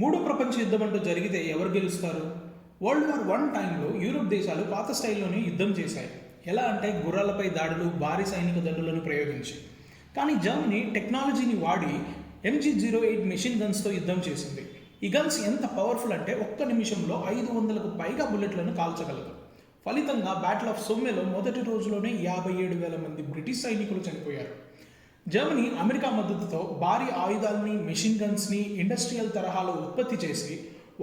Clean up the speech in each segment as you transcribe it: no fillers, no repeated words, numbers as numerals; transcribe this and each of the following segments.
మూడో ప్రపంచ యుద్ధం అంటూ జరిగితే ఎవరు గెలుస్తారు? వరల్డ్ వార్ 1 టైంలో యూరోప్ దేశాలు పాత స్టైల్లోనే యుద్ధం చేశాయి. ఎలా అంటే గుర్రాలపై దాడులు, భారీ సైనిక దండులను ప్రయోగించి. కానీ జర్మనీ టెక్నాలజీని వాడి MG08 మెషిన్ గన్స్తో యుద్ధం చేసింది. ఈ గన్స్ ఎంత పవర్ఫుల్ అంటే ఒక్క నిమిషంలో 500కు పైగా బుల్లెట్లను కాల్చగలదు. ఫలితంగా బ్యాటిల్ ఆఫ్ సోమ్మెలో మొదటి రోజులోనే 57,000 మంది బ్రిటిష్ సైనికులు చనిపోయారు. జర్మనీ అమెరికా మద్దతుతో భారీ ఆయుధాలని, మెషిన్ గన్స్ని ఇండస్ట్రియల్ తరహాలో ఉత్పత్తి చేసి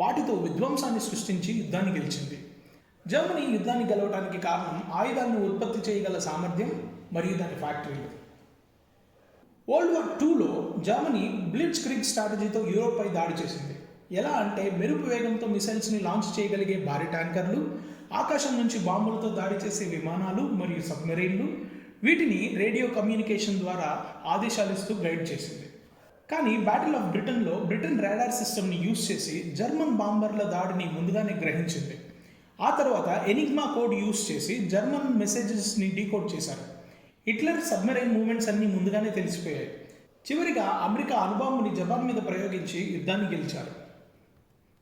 వాటితో విధ్వంసాన్ని సృష్టించి యుద్ధాన్ని గెలిచింది. జర్మనీ యుద్ధాన్ని గెలవడానికి కారణం ఆయుధాలను ఉత్పత్తి చేయగల సామర్థ్యం మరియు దాని ఫ్యాక్టరీలు. వరల్డ్ వార్ 2లో జర్మనీ బ్లిట్జ్ క్రిగ్ స్ట్రాటజీతో యూరోప్పై దాడి చేసింది. ఎలా అంటే మెరుపు వేగంతో మిసైల్స్ని లాంచ్ చేయగలిగే భారీ ట్యాంకర్లు, ఆకాశం నుంచి బాంబులతో దాడి చేసే విమానాలు మరియు సబ్మెరైన్లు, వీటిని రేడియో కమ్యూనికేషన్ ద్వారా ఆదేశాలు ఇస్తూ గైడ్ చేసింది. కానీ బ్యాటిల్ ఆఫ్ బ్రిటన్లో బ్రిటన్ రాడార్ సిస్టమ్ని యూజ్ చేసి జర్మన్ బాంబర్ల దాడిని ముందుగానే గ్రహించింది. ఆ తర్వాత ఎనిగ్మా కోడ్ యూజ్ చేసి జర్మన్ మెసేజెస్ని డీకోడ్ చేశారు. హిట్లర్ సబ్మెరైన్ మూవ్మెంట్స్ అన్నీ ముందుగానే తెలిసిపోయాయి. చివరిగా అమెరికా అణుబాంబుని జపాన్ మీద ప్రయోగించి యుద్ధాన్ని గెలిచారు.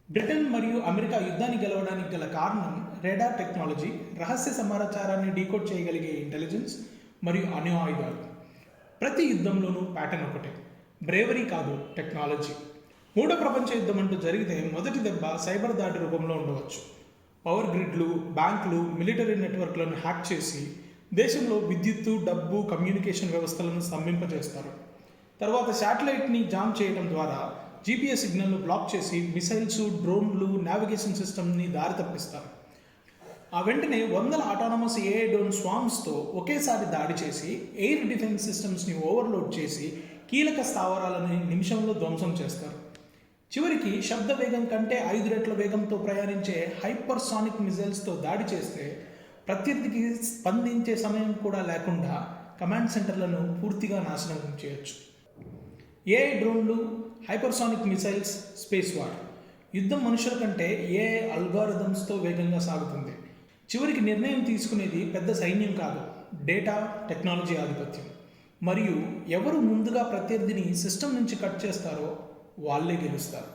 బ్రిటన్ మరియు అమెరికా యుద్ధాన్ని గెలవడానికి గల కారణం రాడార్ టెక్నాలజీ, రహస్య సమాచారాన్ని డీకోడ్ చేయగలిగే ఇంటెలిజెన్స్ మరియు అణు ఆయుధాలు. ప్రతి యుద్ధంలోనూ ప్యాటర్న్ ఒకటే, బ్రేవరీ కాదు, టెక్నాలజీ. మూడో ప్రపంచ యుద్ధం అంటూ జరిగితే మొదటి దెబ్బ సైబర్ దాడి రూపంలో ఉండవచ్చు. పవర్ గ్రిడ్లు, బ్యాంకులు, మిలిటరీ నెట్వర్క్లను హ్యాక్ చేసి దేశంలో విద్యుత్తు, డబ్బు, కమ్యూనికేషన్ వ్యవస్థలను స్తంభింపజేస్తారు. తర్వాత శాటిలైట్ని జామ్ చేయడం ద్వారా GPS సిగ్నల్ను బ్లాక్ చేసి మిసైల్స్, డ్రోన్లు, నావిగేషన్ సిస్టమ్ని దారి తప్పిస్తారు. ఆ వెంటనే వందల ఆటానమస్ AI డ్రోన్ స్వామ్స్తో ఒకేసారి దాడి చేసి ఎయిర్ డిఫెన్స్ సిస్టమ్స్ని ఓవర్లోడ్ చేసి కీలక స్థావరాలని నిమిషంలో ధ్వంసం చేస్తారు. చివరికి శబ్ద వేగం కంటే 5 రెట్ల వేగంతో ప్రయాణించే హైపర్సానిక్ మిసైల్స్తో దాడి చేస్తే ప్రత్యర్థికి స్పందించే సమయం కూడా లేకుండా కమాండ్ సెంటర్లను పూర్తిగా నాశనం చేయొచ్చు. AI డ్రోన్లు, హైపర్సానిక్ మిసైల్స్, స్పేస్ వార్. యుద్ధం మనుషుల కంటే AI అల్గారిథమ్స్తో వేగంగా సాగుతుంది. చివరికి నిర్ణయం తీసుకునేది పెద్ద సైన్యం కాదు, డేటా, టెక్నాలజీ ఆధిపత్యం. మరియు ఎవరు ముందుగా ప్రత్యర్థిని సిస్టమ్ నుంచి కట్ చేస్తారో వాళ్ళే గెలుస్తారు.